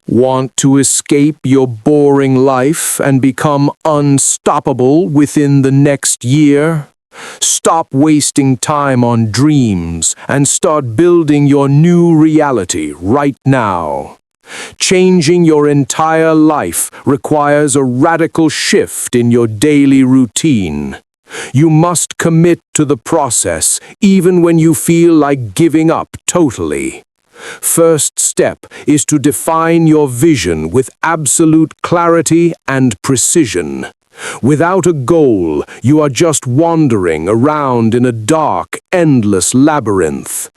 Want to escape your boring life and become unstoppable within the next year? Stop wasting time on dreams and start building your new reality right now. Changing your entire life requires a radical shift in your daily routine. You must commit to the process even when you feel like giving up totally. First step is to define your vision with absolute clarity and precision. Without a goal, you are just wandering around in a dark, endless labyrinth.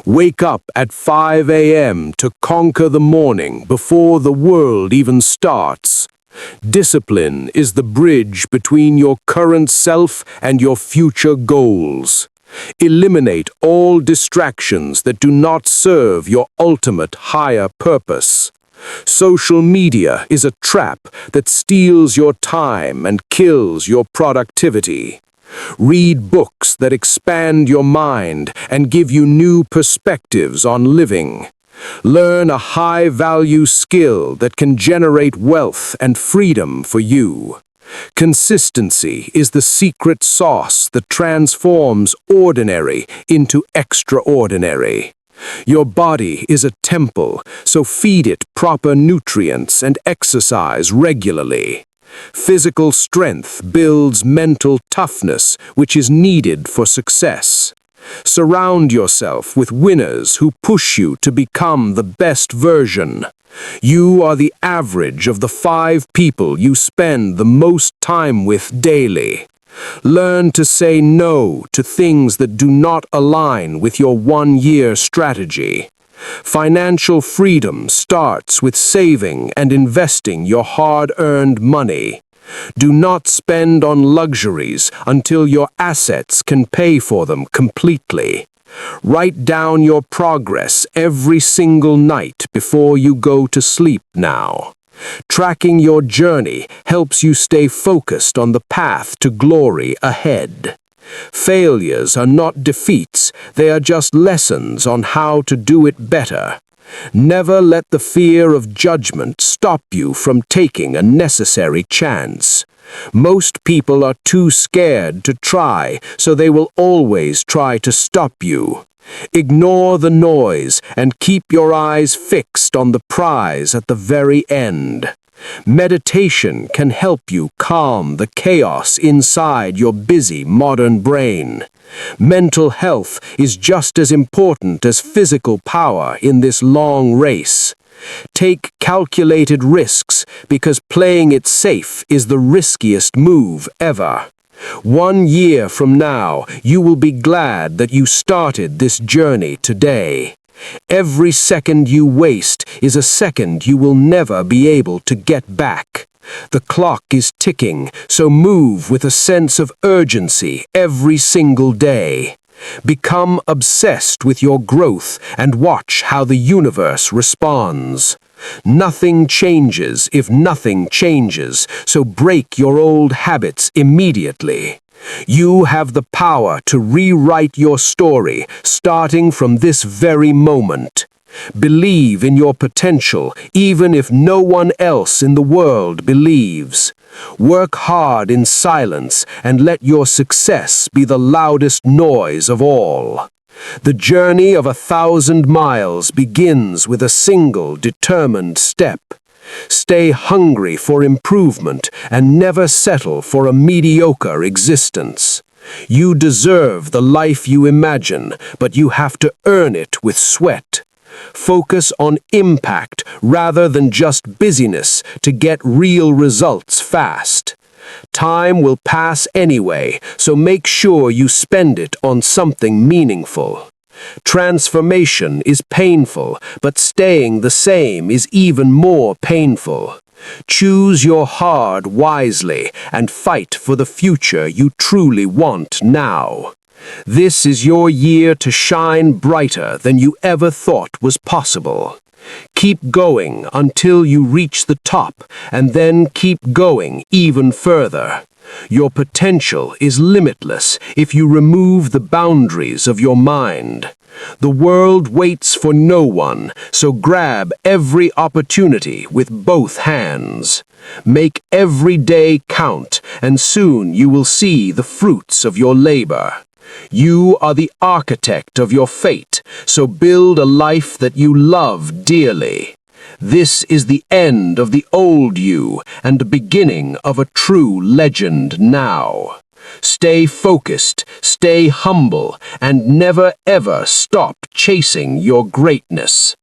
Wake up at 5 a.m. to conquer the morning before the world even starts. Discipline is the bridge between your current self and your future goals. Eliminate all distractions that do not serve your ultimate higher purpose. Social media is a trap that steals your time and kills your productivity. Read books that expand your mind and give you new perspectives on living. Learn a high-value skill that can generate wealth and freedom for you. Consistency is the secret sauce that transforms ordinary into extraordinary. Your body is a temple, so feed it proper nutrients and exercise regularly. Physical strength builds mental toughness, which is needed for success. Surround yourself with winners who push you to become the best version. You are the average of the 5 people you spend the most time with daily. Learn to say no to things that do not align with your one-year strategy. Financial freedom starts with saving and investing your hard-earned money. Do not spend on luxuries until your assets can pay for them completely. Write down your progress every single night before you go to sleep now. Tracking your journey helps you stay focused on the path to glory ahead. Failures are not defeats, they are just lessons on how to do it better. Never let the fear of judgment stop you from taking a necessary chance. Most people are too scared to try, so they will always try to stop you. Ignore the noise and keep your eyes fixed on the prize at the very end. Meditation can help you calm the chaos inside your busy modern brain. Mental health is just as important as physical power in this long race. Take calculated risks because playing it safe is the riskiest move ever. 1 year from now, you will be glad that you started this journey today. Every second you waste is a second you will never be able to get back. The clock is ticking, so move with a sense of urgency every single day. Become obsessed with your growth and watch how the universe responds. Nothing changes if nothing changes, so break your old habits immediately. You have the power to rewrite your story, starting from this very moment. Believe in your potential, even if no one else in the world believes. Work hard in silence and let your success be the loudest noise of all. The journey of 1,000 miles begins with a single determined step. Stay hungry for improvement and never settle for a mediocre existence. You deserve the life you imagine, but you have to earn it with sweat. Focus on impact rather than just busyness to get real results fast. Time will pass anyway, so make sure you spend it on something meaningful. Transformation is painful, but staying the same is even more painful. Choose your hard wisely and fight for the future you truly want now. This is your year to shine brighter than you ever thought was possible. Keep going until you reach the top, and then keep going even further. Your potential is limitless if you remove the boundaries of your mind. The world waits for no one, so grab every opportunity with both hands. Make every day count, and soon you will see the fruits of your labor. You are the architect of your fate, so build a life that you love dearly. This is the end of the old you and the beginning of a true legend now. Stay focused, stay humble, and never ever stop chasing your greatness.